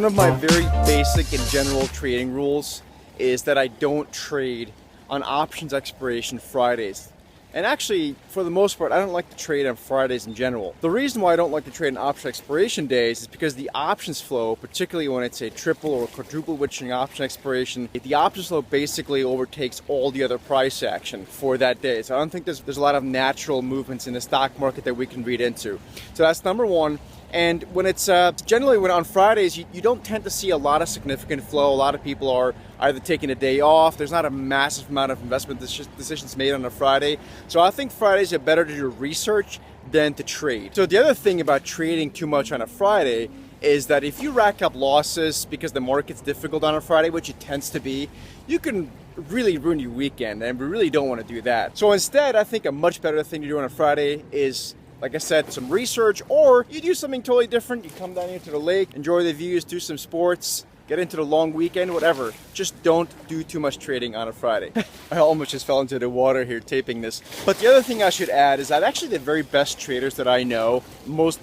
of my very basic and general trading rules is that I don't trade on options expiration Fridays. And actually, for the most part, I don't like to trade on Fridays in general. The reason why I don't like to trade on option expiration days is because the options flow, particularly when it's a triple or quadruple witching option expiration, the options flow basically overtakes all the other price action for that day. So I don't think there's a lot of natural movements in the stock market that we can read into. So that's number one. And when it's generally when on Fridays, you don't tend to see a lot of significant flow. A lot of people are either taking a day off. There's not a massive amount of investment decisions made on a Friday. So I think Fridays are better to do research than to trade. So the other thing about trading too much on a Friday is that if you rack up losses because the market's difficult on a Friday, which it tends to be, you can really ruin your weekend, and we really don't want to do that. So instead, I think a much better thing to do on a Friday is, like I said, some research, or you do something totally different. You come down here to the lake, enjoy the views, do some sports, get into the long weekend, whatever. Just don't do too much trading on a Friday. I almost just fell into the water here taping this. But the other thing I should add is that actually the very best traders that I know, most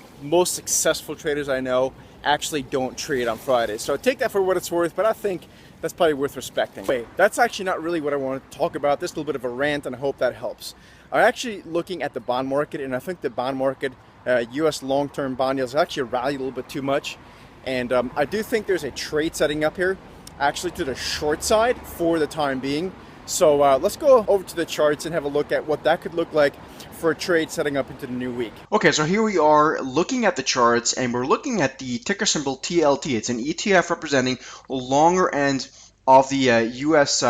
successful traders I know, actually don't trade on Fridays. So take that for what it's worth, but I think that's probably worth respecting. Wait, that's actually not really what I want to talk about. This is a little bit of a rant, and I hope that helps. I'm actually looking at the bond market, and I think the bond market, U.S. long-term bond yields, actually rallied a little bit too much. And I do think there's a trade setting up here, actually to the short side for the time being. So let's go over to the charts and have a look at what that could look like for a trade setting up into the new week. Okay, so here we are looking at the charts, and we're looking at the ticker symbol TLT. It's an ETF representing the longer end of the U.S.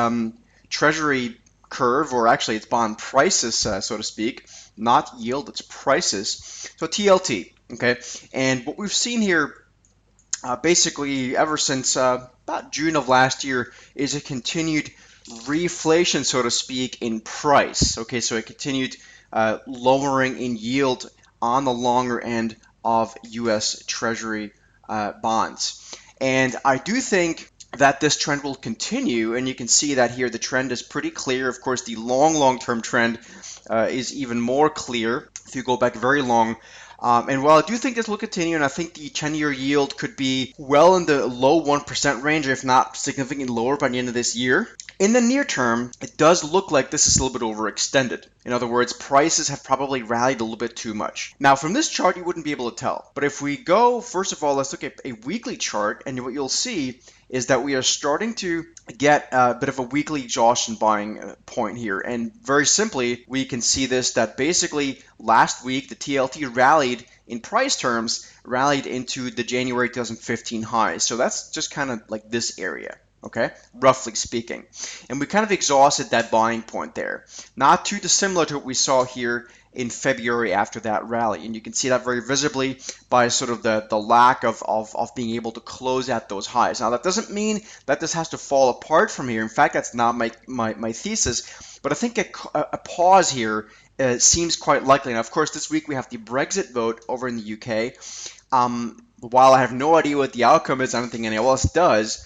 Treasury curve, or actually it's bond prices, so to speak, not yield, it's prices. So TLT, okay? And what we've seen here basically ever since about June of last year is a continued reflation, so to speak, in price. Okay, so a continued lowering in yield on the longer end of U.S. Treasury bonds. And I do think that this trend will continue, and you can see that here the trend is pretty clear. Of course, the long-term trend is even more clear if you go back very long. And while I do think this will continue, and I think the 10-year yield could be well in the low 1% range, if not significantly lower by the end of this year, in the near term, it does look like this is a little bit overextended. In other words, prices have probably rallied a little bit too much. Now, from this chart, you wouldn't be able to tell. But if we go, first of all, let's look at a weekly chart, and what you'll see is that we are starting to get a bit of a weekly exhaustion buying point here. And very simply, we can see this, that basically last week, the TLT rallied in price terms, rallied into the January 2015 highs. So that's just kind of like this area. Okay, roughly speaking. And we kind of exhausted that buying point there. Not too dissimilar to what we saw here in February after that rally. And you can see that very visibly by sort of the lack of being able to close at those highs. Now, that doesn't mean that this has to fall apart from here. In fact, that's not my thesis. But I think a pause here seems quite likely. Now, of course, this week we have the Brexit vote over in the UK. While I have no idea what the outcome is, I don't think anyone else does.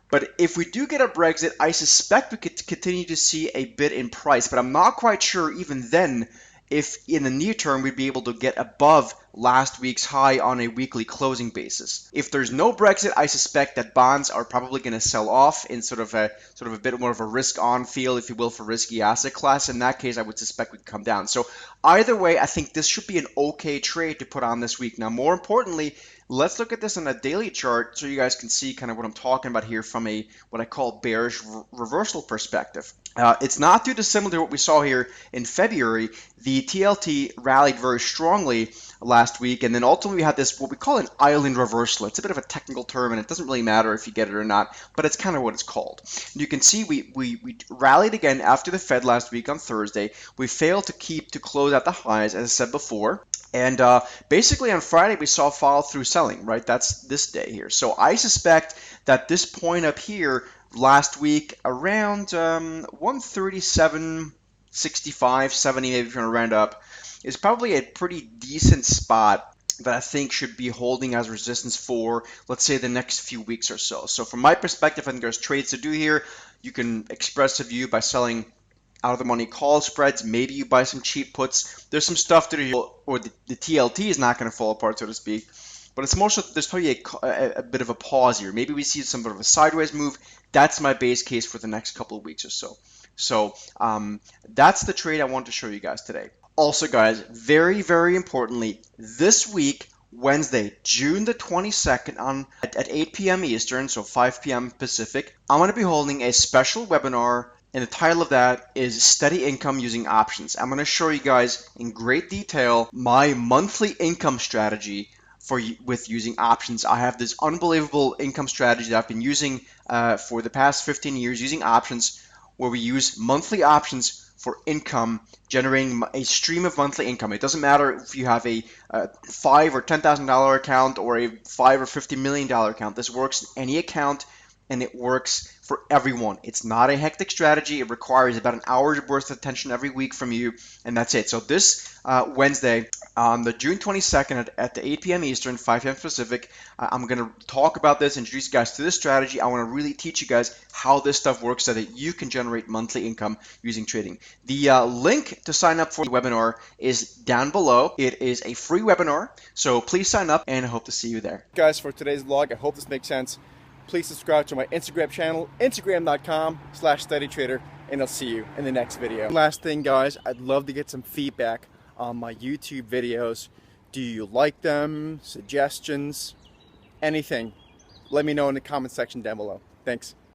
But if we do get a Brexit, I suspect we could continue to see a bit in price. But I'm not quite sure even then if in the near term we'd be able to get above last week's high on a weekly closing basis. If there's no Brexit, I suspect that bonds are probably going to sell off in sort of a bit more of a risk-on feel, if you will, for risky asset class. In that case, I would suspect we'd come down. So either way, I think this should be an okay trade to put on this week. Now, more importantly, let's look at this on a daily chart so you guys can see kind of what I'm talking about here from a what I call bearish reversal perspective. It's not too dissimilar to what we saw here in February. The TLT rallied very strongly last week, and then ultimately we had this what we call an island reversal. It's a bit of a technical term, and it doesn't really matter if you get it or not, but it's kind of what it's called. And you can see we rallied again after the Fed last week on Thursday. We failed to close at the highs, as I said before. And basically on Friday, we saw follow-through selling, right? That's this day here. So I suspect that this point up here last week around 137.65, 70, maybe if you want to round up, is probably a pretty decent spot that I think should be holding as resistance for, let's say, the next few weeks or so. So from my perspective, I think there's trades to do here. You can express a view by selling out of the money call spreads. Maybe you buy some cheap puts. There's some stuff to do, or the TLT is not going to fall apart, so to speak. but it's more so there's probably a bit of a pause here. Maybe we see some sort of a sideways move. That's my base case for the next couple of weeks or so. So that's the trade I want to show you guys today. Also, guys, very, very importantly, this week, Wednesday, June the 22nd at 8 p.m. Eastern, so 5 p.m. Pacific, I'm going to be holding a special webinar, and the title of that is Steady Income Using Options. I'm going to show you guys in great detail my monthly income strategy with using options. I have this unbelievable income strategy that I've been using for the past 15 years using options, where we use monthly options for income, generating a stream of monthly income. It doesn't matter if you have a $5,000 or $10,000 account or a $5 or $50 million account. This works in any account, and it works for everyone. It's not a hectic strategy. It requires about an hour's worth of attention every week from you, and that's it. So this Wednesday, on the June 22nd at the 8 p.m. Eastern, 5 p.m. Pacific, I'm going to talk about this, introduce you guys to this strategy. I want to really teach you guys how this stuff works so that you can generate monthly income using trading. The link to sign up for the webinar is down below. It is a free webinar, so please sign up, and I hope to see you there. Guys, for today's vlog, I hope this makes sense. Please subscribe to my Instagram channel, instagram.com/steadytrader, and I'll see you in the next video. Last thing, guys, I'd love to get some feedback on my YouTube videos. Do you like them? Suggestions? Anything? Let me know in the comment section down below. Thanks.